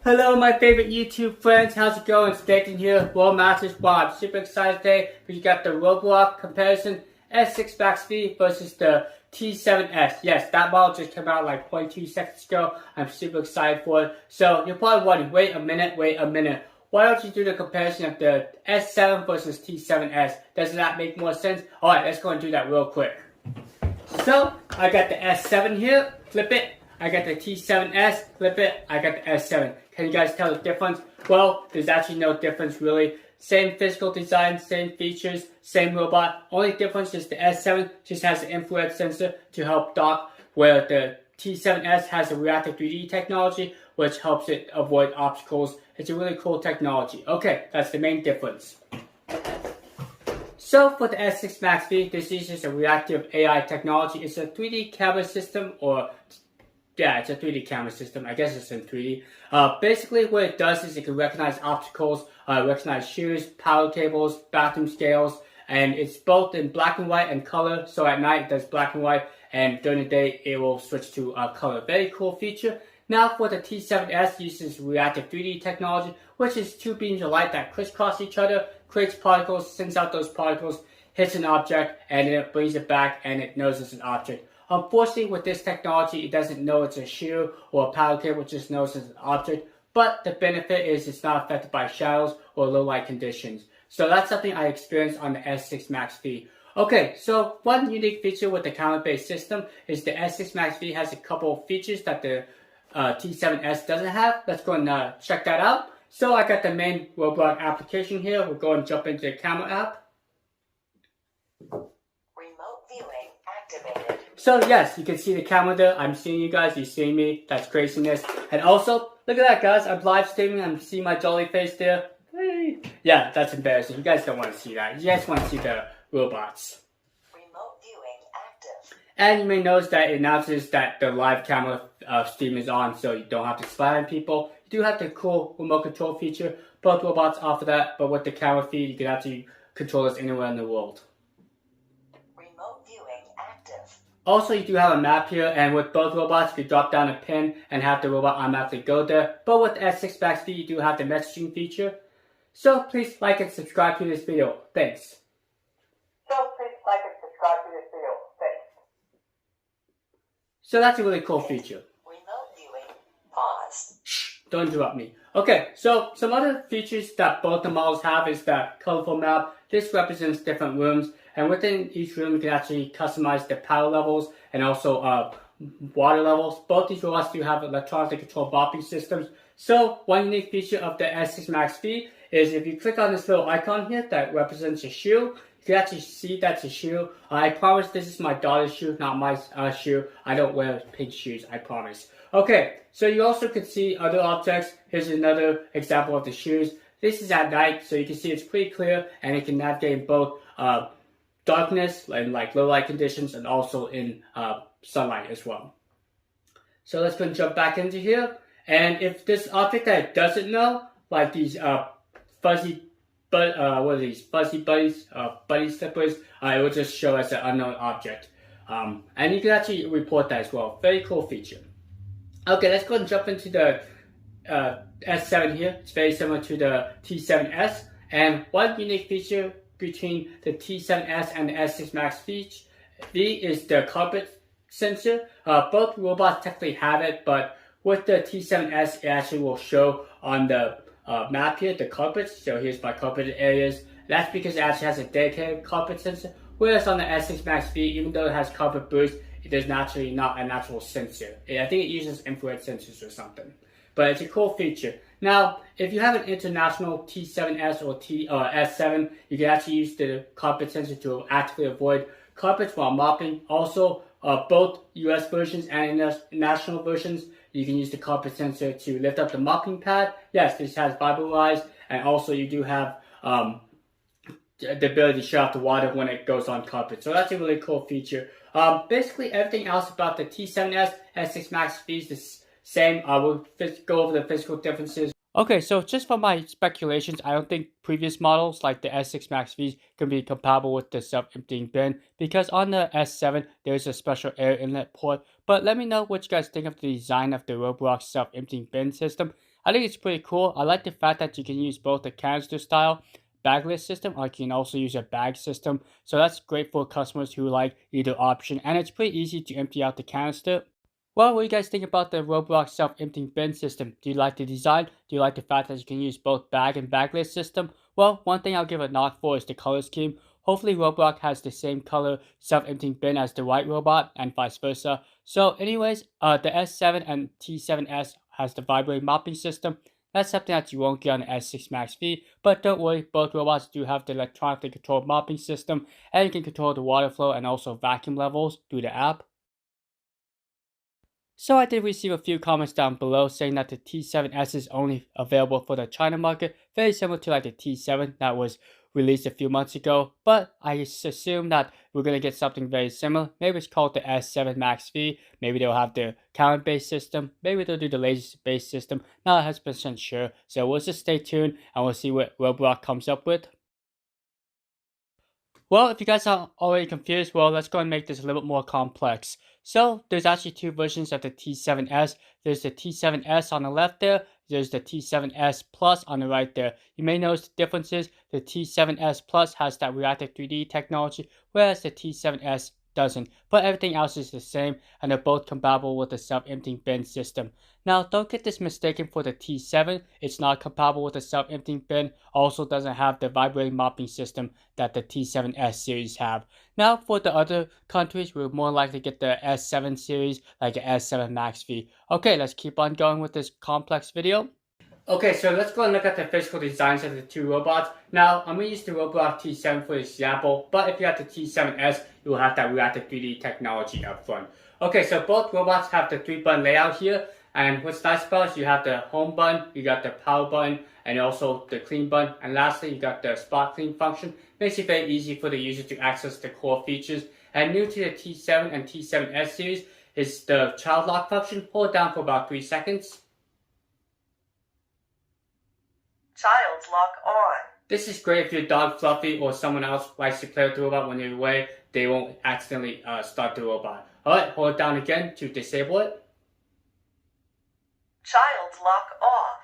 Hello, my favorite YouTube friends. How's it going? It's Nathan here, World Masters Bob. Super excited today because you got the Roborock comparison S6 MaxV versus the T7S. Yes, that model just came out like 0.2 seconds ago. I'm super excited for it. So you're probably wondering, wait a minute. Why don't you do the comparison of the S7 versus T7S? Doesn't that make more sense? Alright, let's go and do that real quick. So, I got the S7 here, flip it. I got the T7S, flip it, I got the S7. Can you guys tell the difference? Well, there's actually no difference really. Same physical design, same features, same robot. Only difference is the S7 just has an infrared sensor to help dock, where the T7S has a reactive 3D technology, which helps it avoid obstacles. It's a really cool technology. Okay, that's the main difference. So for the S6 MaxV, this uses a reactive AI technology. It's a 3D camera system, it's a 3D camera system. I guess it's in 3D. Basically, what it does is it can recognize obstacles, recognize shoes, power cables, bathroom scales, and it's both in black and white and color. So at night it does black and white, and during the day it will switch to color. Very cool feature. Now for the T7S, uses reactive 3D technology, which is two beams of light that crisscross each other, creates particles, sends out those particles, hits an object, and then it brings it back and it knows it's an object. Unfortunately, with this technology, it doesn't know it's a shoe or a power cable, it just knows it's an object. But the benefit is it's not affected by shadows or low light conditions. So that's something I experienced on the S6 MaxV. Okay, so one unique feature with the camera-based system is the S6 MaxV has a couple of features that the T7S doesn't have. Let's go and check that out. So I got the main Roborock application here. We'll go and jump into the camera app. Remote viewing activated. So yes, you can see the camera there. I'm seeing you guys, you see me. That's craziness. And also, look at that guys, I'm live streaming. I'm seeing my jolly face there. Hey. Yeah, that's embarrassing. You guys don't want to see that. You guys want to see the robots. Remote viewing active. And you may notice that it announces that the live camera stream is on, so you don't have to spy on people. You do have the cool remote control feature. Both robots offer that, but with the camera feed, you can actually control this anywhere in the world. Remote viewing active. Also, you do have a map here, and with both robots, you can drop down a pin and have the robot automatically go there. But with the S6 MaxV, you do have the messaging feature. So please like and subscribe to this video. Thanks. So that's a really cool feature. Remote viewing paused. Shh, don't interrupt me. Okay, so some other features that both the models have is that colorful map. This represents different rooms, and within each room you can actually customize the power levels and also water levels. Both these robots do have electronically controlled mopping systems. So one unique feature of the S6 MaxV is if you click on this little icon here that represents a shoe, you can actually see that's a shoe. I promise this is my daughter's shoe, not my shoe. I don't wear pink shoes, I promise. Okay, so you also can see other objects. Here's another example of the shoes. This is at night, so you can see it's pretty clear, and it can navigate in both darkness and like low light conditions, and also in sunlight as well. So let's go and jump back into here. And if this object that it doesn't know, like these fuzzy what are these? Fuzzy buddies, buddy slippers, it will just show as an unknown object. And you can actually report that as well. Very cool feature. Okay, let's go and jump into the S7 here. It's very similar to the T7S. And one unique feature between the T7S and the S6 MaxV is the carpet sensor. Both robots technically have it, but with the T7S, it actually will show on the map here, the carpets. So here's my carpeted areas. That's because it actually has a dedicated carpet sensor. Whereas on the S6 MaxV, even though it has carpet boost, it is naturally not a natural sensor. I think it uses infrared sensors or something. But it's a cool feature. Now, if you have an international T7S or S7, you can actually use the carpet sensor to actively avoid carpets while mopping. Also, both US versions and international versions, you can use the carpet sensor to lift up the mopping pad. Yes, this has vibra, and also you do have the ability to shut off the water when it goes on carpet. So that's a really cool feature. Basically, everything else about the T7S, S6 MaxV is the same. We'll go over the physical differences Okay, so just from my speculations, I don't think previous models like the S6 MaxV can be compatible with the self-emptying bin because on the S7 there's a special air inlet port. But let me know what you guys think of the design of the Roborock self-emptying bin system. I think it's pretty cool. I like the fact that you can use both the canister style bagless system or you can also use a bag system. So that's great for customers who like either option, and it's pretty easy to empty out the canister. Well, what do you guys think about the Roborock self-emptying bin system? Do you like the design? Do you like the fact that you can use both bag and bagless system? Well, one thing I'll give a knock for is the color scheme. Hopefully Roborock has the same color self-emptying bin as the white robot and vice versa. So anyways, the S7 and T7S has the vibrating mopping system. That's something that you won't get on the S6 MaxV, but don't worry, both robots do have the electronically controlled mopping system, and you can control the water flow and also vacuum levels through the app. So I did receive a few comments down below saying that the T7S is only available for the China market, very similar to like the T7 that was released a few months ago, but I assume that we're going to get something very similar. Maybe it's called the S7 MaxV, maybe they'll have the current-based system, maybe they'll do the laser-based system, not 100% sure, so we'll just stay tuned and we'll see what Roborock comes up with. Well, if you guys are already confused, well, let's go and make this a little bit more complex. So, there's actually two versions of the T7S. There's the T7S on the left there. There's the T7S Plus on the right there. You may notice the differences. The T7S Plus has that reactive 3D technology, whereas the T7S doesn't. But everything else is the same, and they're both compatible with the self-emptying bin system. Now, don't get this mistaken for the T7. It's not compatible with the self-emptying bin. Also doesn't have the vibrating mopping system that the T7S series have. Now, for the other countries, we're more likely to get the S7 series, like the S7 MaxV. Okay, let's keep on going with this complex video. Okay, so let's go and look at the physical designs of the two robots. Now, I'm going to use the Roborock T7 for this example, but if you have the T7S, you will have that reactive 3D technology up front. Okay, so both robots have the 3-button layout here, and what's nice about it is you have the home button, you got the power button, and also the clean button, and lastly, you got the spot clean function. Makes it very easy for the user to access the core features. And new to the T7 and T7S series is the child lock function. Hold it down for about 3 seconds. Child lock on. This is great if your dog Fluffy or someone else likes to play with the robot when you're away. They won't accidentally start the robot. Alright, hold it down again to disable it. Child lock off.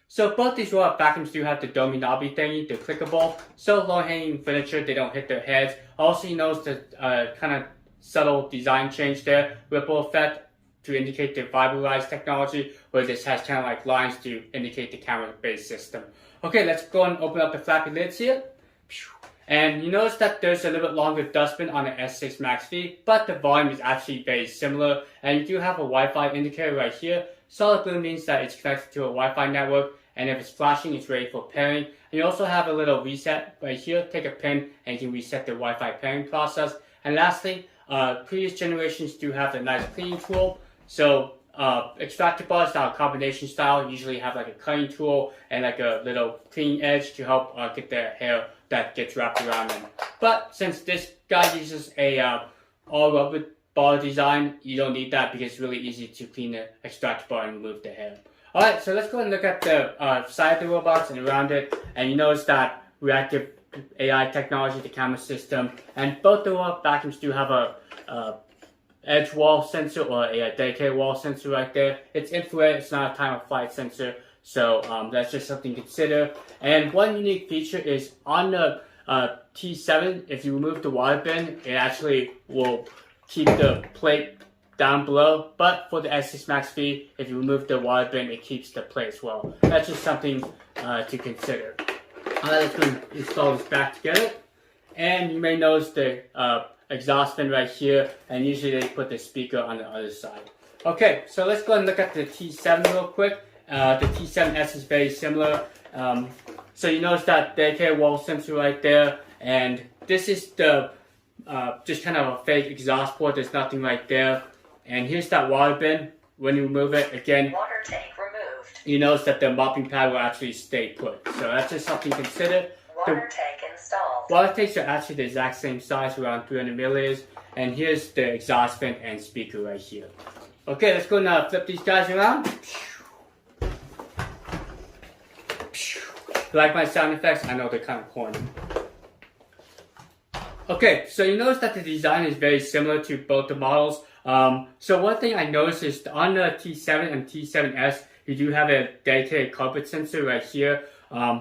So both these robot vacuums do have the domey knobby thingy, the clickable. So low-hanging furniture, they don't hit their heads. Also, you notice the kind of subtle design change there, ripple effect to indicate the vibra technology, where this has kind of like lines to indicate the camera-based system. Okay, let's go and open up the flappy lids here. And you notice that there's a little bit longer dustbin on the S6 MaxV, but the volume is actually very similar. And you do have a Wi-Fi indicator right here. Solid blue means that it's connected to a Wi-Fi network, and if it's flashing, it's ready for pairing. And you also have a little reset right here. Take a pin and you can reset the Wi-Fi pairing process. And lastly, previous generations do have the nice cleaning tool. So extractor bars that are combination style usually have like a cutting tool and like a little clean edge to help get the hair that gets wrapped around them. But since this guy uses a all rubber bar design, you don't need that because it's really easy to clean the extractor bar and remove the hair. Alright, so let's go and look at the side of the robots and around it, and you notice that reactive AI technology, the camera system, and both the robot vacuums do have a edge wall sensor or a dedicated wall sensor right there. It's infrared, it's not a time of flight sensor, so that's just something to consider. And one unique feature is on the T7, if you remove the water bin, it actually will keep the plate down below, but for the S6 MaxV, if you remove the water bin, it keeps the plate as well. That's just something to consider. Let's go and install this back together. And you may notice the exhaust fin right here, and usually they put the speaker on the other side. Okay, so let's go and look at the T7 real quick. The T7S is very similar. So you notice that dedicated wall sensor right there, and this is the just kind of a fake exhaust port. There's nothing right there. And here's that water bin. When you remove it, again, Water tank removed. you notice that the mopping pad will actually stay put. So that's just something to consider. Water tank installed. Water tanks are actually the exact same size, around 300 milliliters. And here's the exhaust fan and speaker right here. Okay, let's go now flip these guys around. you like my sound effects? I know they're kind of corny. Okay, so you notice that the design is very similar to both the models. So one thing I noticed is on the T7 and T7S, you do have a dedicated carpet sensor right here.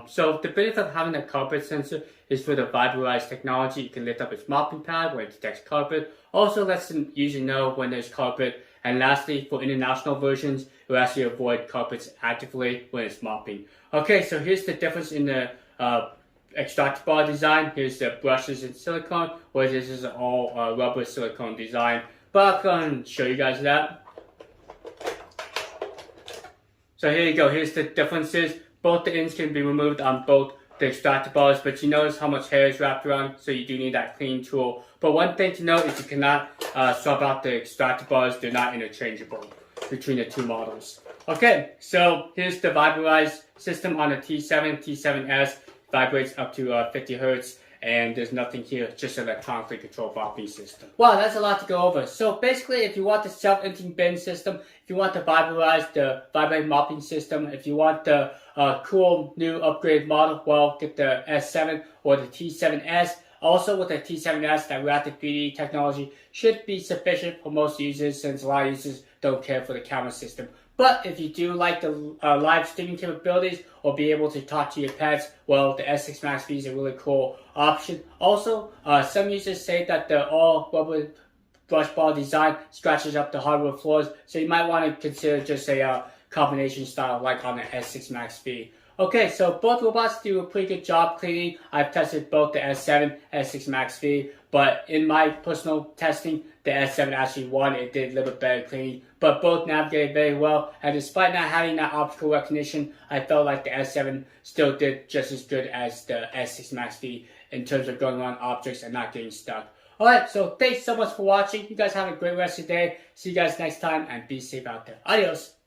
So the benefit of having a carpet sensor is for the vibra technology. You can lift up its mopping pad when it detects carpet. Also lets the user know when there's carpet. And lastly, for international versions, it will actually avoid carpets actively when it's mopping. Okay, so here's the difference in the extractor bar design. Here's the brushes in silicone, where this is all rubber silicone design. But I'll go ahead and show you guys that. So here you go, here's the differences. Both the ends can be removed on both the extractor bars, but you notice how much hair is wrapped around, so you do need that cleaning tool. But one thing to note is you cannot swap out the extractor bars. They're not interchangeable between the two models. Okay, so here's the vibrarized system on the T7, T7S. Vibrates up to 50 Hertz, and there's nothing here, just an electronically controlled mopping system. Wow, that's a lot to go over. So basically, if you want the self-emptying bin system, if you want the vibrate mopping system, if you want the cool new upgraded model, well, get the S7 or the T7S. Also with the T7S, that rapid 3D technology should be sufficient for most users, since a lot of users don't care for the camera system. But if you do like the live streaming capabilities or be able to talk to your pets, well, the S6 MaxV is a really cool option. Also, some users say that the all rubber brush ball design scratches up the hardwood floors, so you might want to consider just a combination style like on the S6 MaxV. Okay, so both robots do a pretty good job cleaning. I've tested both the S7, S6 MaxV, but in my personal testing, the S7 actually won. It did a little bit better cleaning, but both navigated very well. And despite not having that optical recognition, I felt like the S7 still did just as good as the S6 MaxV in terms of going around objects and not getting stuck. Alright, so thanks so much for watching. You guys have a great rest of your day. See you guys next time, and be safe out there. Adios!